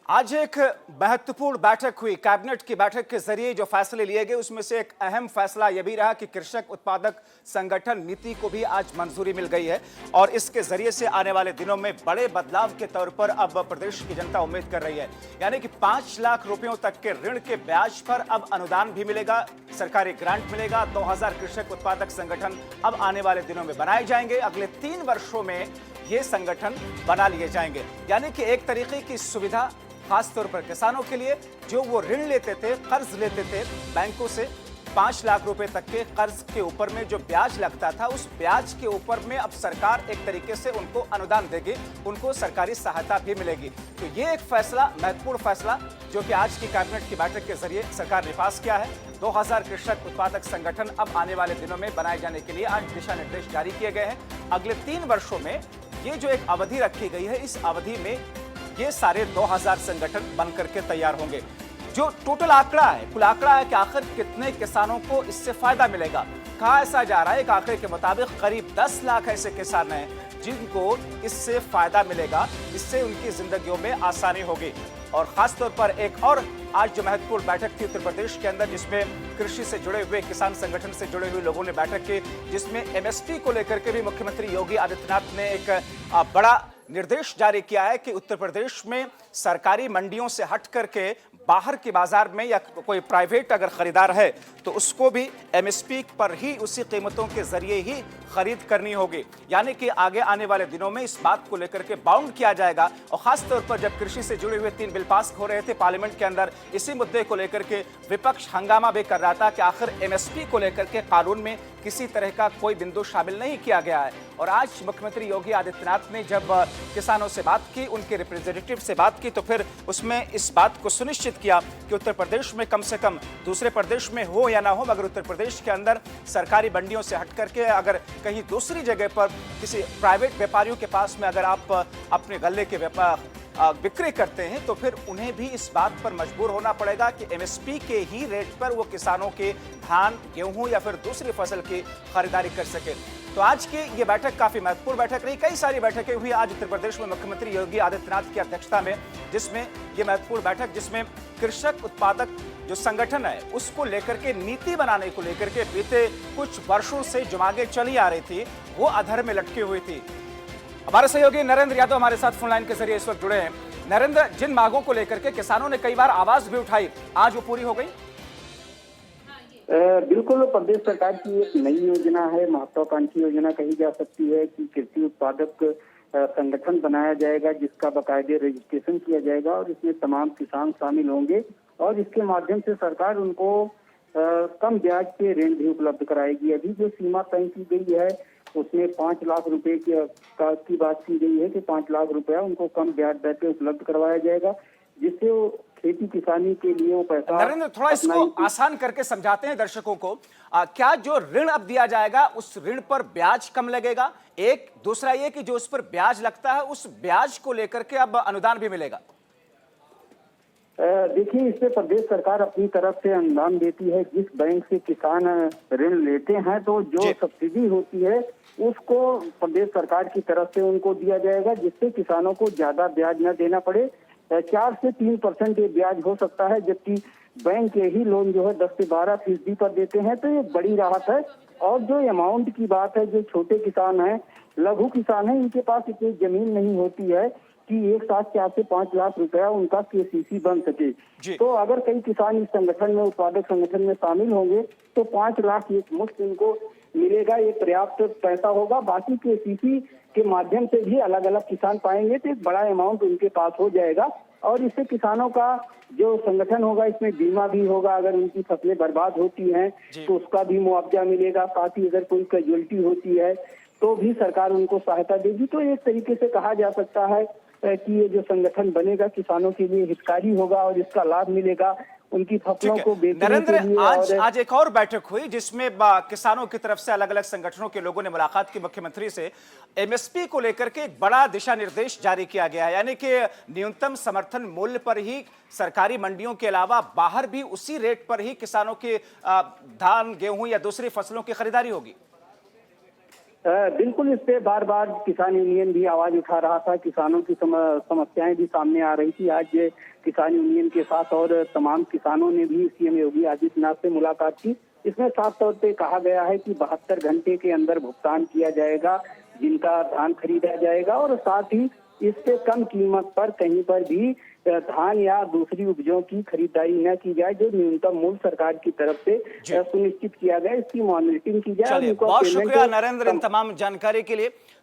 आज एक महत्वपूर्ण बैठक हुई। कैबिनेट की बैठक के जरिए जो फैसले लिए गए उसमें से एक अहम फैसला यह भी रहा कि कृषक उत्पादक संगठन नीति को भी आज मंजूरी मिल गई है और इसके जरिए से आने वाले दिनों में बड़े बदलाव के तौर पर अब प्रदेश की जनता उम्मीद कर रही है। यानी कि 5 लाख रुपयों तक के ऋण के ब्याज पर अब अनुदान भी मिलेगा, सरकारी ग्रांट मिलेगा। 2000 कृषक उत्पादक संगठन अब आने वाले दिनों में बनाए जाएंगे। अगले 3 वर्षों में ये संगठन बना लिए जाएंगे। यानी कि एक तरीके की सुविधा खासतौर पर किसानों के लिए, जो वो ऋण लेते थे, कर्ज लेते थे बैंकों से, 5 लाख रुपए तक के कर्ज के ऊपर में जो ब्याज लगता था, उस ब्याज के ऊपर में अब सरकार एक तरीके से उनको अनुदान देगी, उनको सरकारी सहायता भी मिलेगी। तो ये एक फैसला, महत्वपूर्ण फैसला जो कि आज की कैबिनेट की बैठक के जरिए सरकार ने पास किया है। 2000 कृषक उत्पादक संगठन अब आने वाले दिनों में बनाए जाने के लिए आज दिशा निर्देश जारी किए गए हैं। अगले 3 वर्षों में ये जो एक अवधि रखी गई है, इस अवधि में ये सारे 2000 संगठन बन करके तैयार होंगे। जो टोटल आंकड़ा है, कुल आंकड़ा है कि आखिर कितने किसानों को इससे फायदा मिलेगा, कहा ऐसा जा रहा है। एक आंकड़े के मुताबिक करीब 10 लाख ऐसे किसान हैं जिनको इससे फायदा मिलेगा, इससे उनकी जिंदगियों में आसानी होगी। और खासतौर पर एक और आज जो महत्वपूर्ण बैठक थी उत्तर प्रदेश के अंदर, जिसमें कृषि से जुड़े हुए, किसान संगठन से जुड़े हुए लोगों ने बैठक की, जिसमें एमएसपी को लेकर के भी मुख्यमंत्री योगी आदित्यनाथ ने एक बड़ा निर्देश जारी किया है कि उत्तर प्रदेश में सरकारी मंडियों से हट करके बाहर के बाजार में या कोई प्राइवेट अगर खरीदार है तो उसको भी एमएसपी पर ही, उसी कीमतों के जरिए ही खरीद करनी होगी। यानी कि आगे आने वाले दिनों में इस बात को लेकर के बाउंड किया जाएगा। और खासतौर पर जब कृषि से जुड़े हुए 3 बिल पास हो रहे थे पार्लियामेंट के अंदर, इसी मुद्दे को लेकर के विपक्ष हंगामा भी कर रहा था कि आखिर एमएसपी को लेकर के कानून में किसी तरह का कोई बिंदु शामिल नहीं किया गया है। और आज मुख्यमंत्री योगी आदित्यनाथ ने जब किसानों से बात की, उनके रिप्रेजेंटेटिव से बात की, तो फिर उसमें इस बात को सुनिश्चित किया कि उत्तर प्रदेश में कम से कम, दूसरे प्रदेश में हो या ना हो, मगर उत्तर प्रदेश के अंदर सरकारी मंडियों से हट करके अगर कहीं दूसरी जगह पर किसी प्राइवेट व्यापारियों के पास में अगर आप अपने गल्ले के बिक्री करते हैं तो फिर उन्हें भी इस बात पर मजबूर होना पड़ेगा कि एमएसपी के ही रेट पर वो किसानों के धान, गेहूं या फिर दूसरी फसल की खरीदारी कर सके। तो आज की ये बैठक काफी महत्वपूर्ण बैठक रही। कई सारी बैठकें हुई आज उत्तर प्रदेश में मुख्यमंत्री योगी आदित्यनाथ की अध्यक्षता में, जिसमें ये महत्वपूर्ण बैठक, जिसमें कृषक उत्पादक जो संगठन है उसको लेकर के, नीति बनाने को लेकर के बीते कुछ वर्षों से जो मांगे चली आ रही थी वो अधर में लटकी हुई थी। हमारे सहयोगी नरेंद्र यादव हमारे साथ फोन लाइन के जरिए इस वक्त जुड़े हैं। नरेंद्र, जिन मांगों को लेकर के किसानों ने कई बार आवाज भी उठाई, आज वो पूरी हो गई? बिल्कुल, प्रदेश सरकार की एक नई योजना है, महत्वाकांक्षी योजना कही जा सकती है कि कृषि उत्पादक संगठन बनाया जाएगा, जिसका बाकायदे रजिस्ट्रेशन किया जाएगा और इसमें तमाम किसान शामिल होंगे और इसके माध्यम से सरकार उनको कम ब्याज पे ऋण भी उपलब्ध कराएगी। अभी जो सीमा तय की गई है उसमें 5 लाख रुपए की बात की गई है कि 5 लाख रुपया उनको कम ब्याज दर पे उपलब्ध करवाया जाएगा, जिससे वो खेती किसानी के लिए वो पैसा। नरेंद्र, थोड़ा इसको आसान करके समझाते हैं दर्शकों को। क्या जो ऋण अब दिया जाएगा उस ऋण पर ब्याज कम लगेगा? एक दूसरा ये कि जो उस पर ब्याज लगता है उस ब्याज को लेकर के अब अनुदान भी मिलेगा? देखिए, इससे प्रदेश सरकार अपनी तरफ से अनुदान देती है। जिस बैंक से किसान ऋण लेते हैं तो जो सब्सिडी होती है उसको प्रदेश सरकार की तरफ से उनको दिया जाएगा, जिससे किसानों को ज्यादा ब्याज न देना पड़े। 4 से 3% ये ब्याज हो सकता है, जबकि बैंक यही लोन जो है 10 से 12% पर देते हैं, तो ये बड़ी राहत है। और जो अमाउंट की बात है, जो छोटे किसान हैं, लघु किसान हैं, इनके पास इतनी जमीन नहीं होती है कि एक साथ 4 से 5 लाख रुपया उनका केसीसी बन सके। तो अगर कई किसान इस संगठन में, उत्पादक संगठन में शामिल होंगे तो 5 लाख एक मुफ्त इनको मिलेगा, ये पर्याप्त पैसा होगा। बाकी केसीसी के माध्यम से भी अलग अलग किसान पाएंगे तो एक बड़ा अमाउंट उनके पास हो जाएगा और इससे किसानों का जो संगठन होगा, इसमें बीमा भी होगा। अगर उनकी फसलें बर्बाद होती हैं तो उसका भी मुआवजा मिलेगा। साथ ही अगर कोई कैजुअल्टी होती है तो भी सरकार उनको सहायता देगी। तो एक तरीके से कहा जा सकता है कि ये जो संगठन बनेगा किसानों के लिए हितकारी होगा और इसका लाभ मिलेगा उनकी फसलों को बेचने के लिए। आज एक और बैठक हुई जिसमें किसानों की तरफ से अलग अलग संगठनों के लोगों ने मुलाकात की मुख्यमंत्री से। एमएसपी को लेकर के एक बड़ा दिशा निर्देश जारी किया गया है, यानी कि न्यूनतम समर्थन मूल्य पर ही सरकारी मंडियों के अलावा बाहर भी उसी रेट पर ही किसानों के धान, गेहूं या दूसरी फसलों की खरीदारी होगी। बिल्कुल, इस पे बार बार किसान यूनियन भी आवाज उठा रहा था। किसानों की समस्याएं भी सामने आ रही थी। आज किसान यूनियन के साथ और तमाम किसानों ने भी सीएम योगी आदित्यनाथ से मुलाकात की। इसमें साफ तौर पे कहा गया है कि 72 घंटे के अंदर भुगतान किया जाएगा, जिनका धान खरीदा जाएगा, और साथ ही इससे कम कीमत पर कहीं पर भी धान या दूसरी उपजों की खरीदारी न की जाए। जो न्यूनतम मूल्य सरकार की तरफ से सुनिश्चित किया गया, इसकी मॉनिटरिंग की जाए। चलिए, बहुत शुक्रिया नरेंद्र इन तमाम जानकारी के लिए।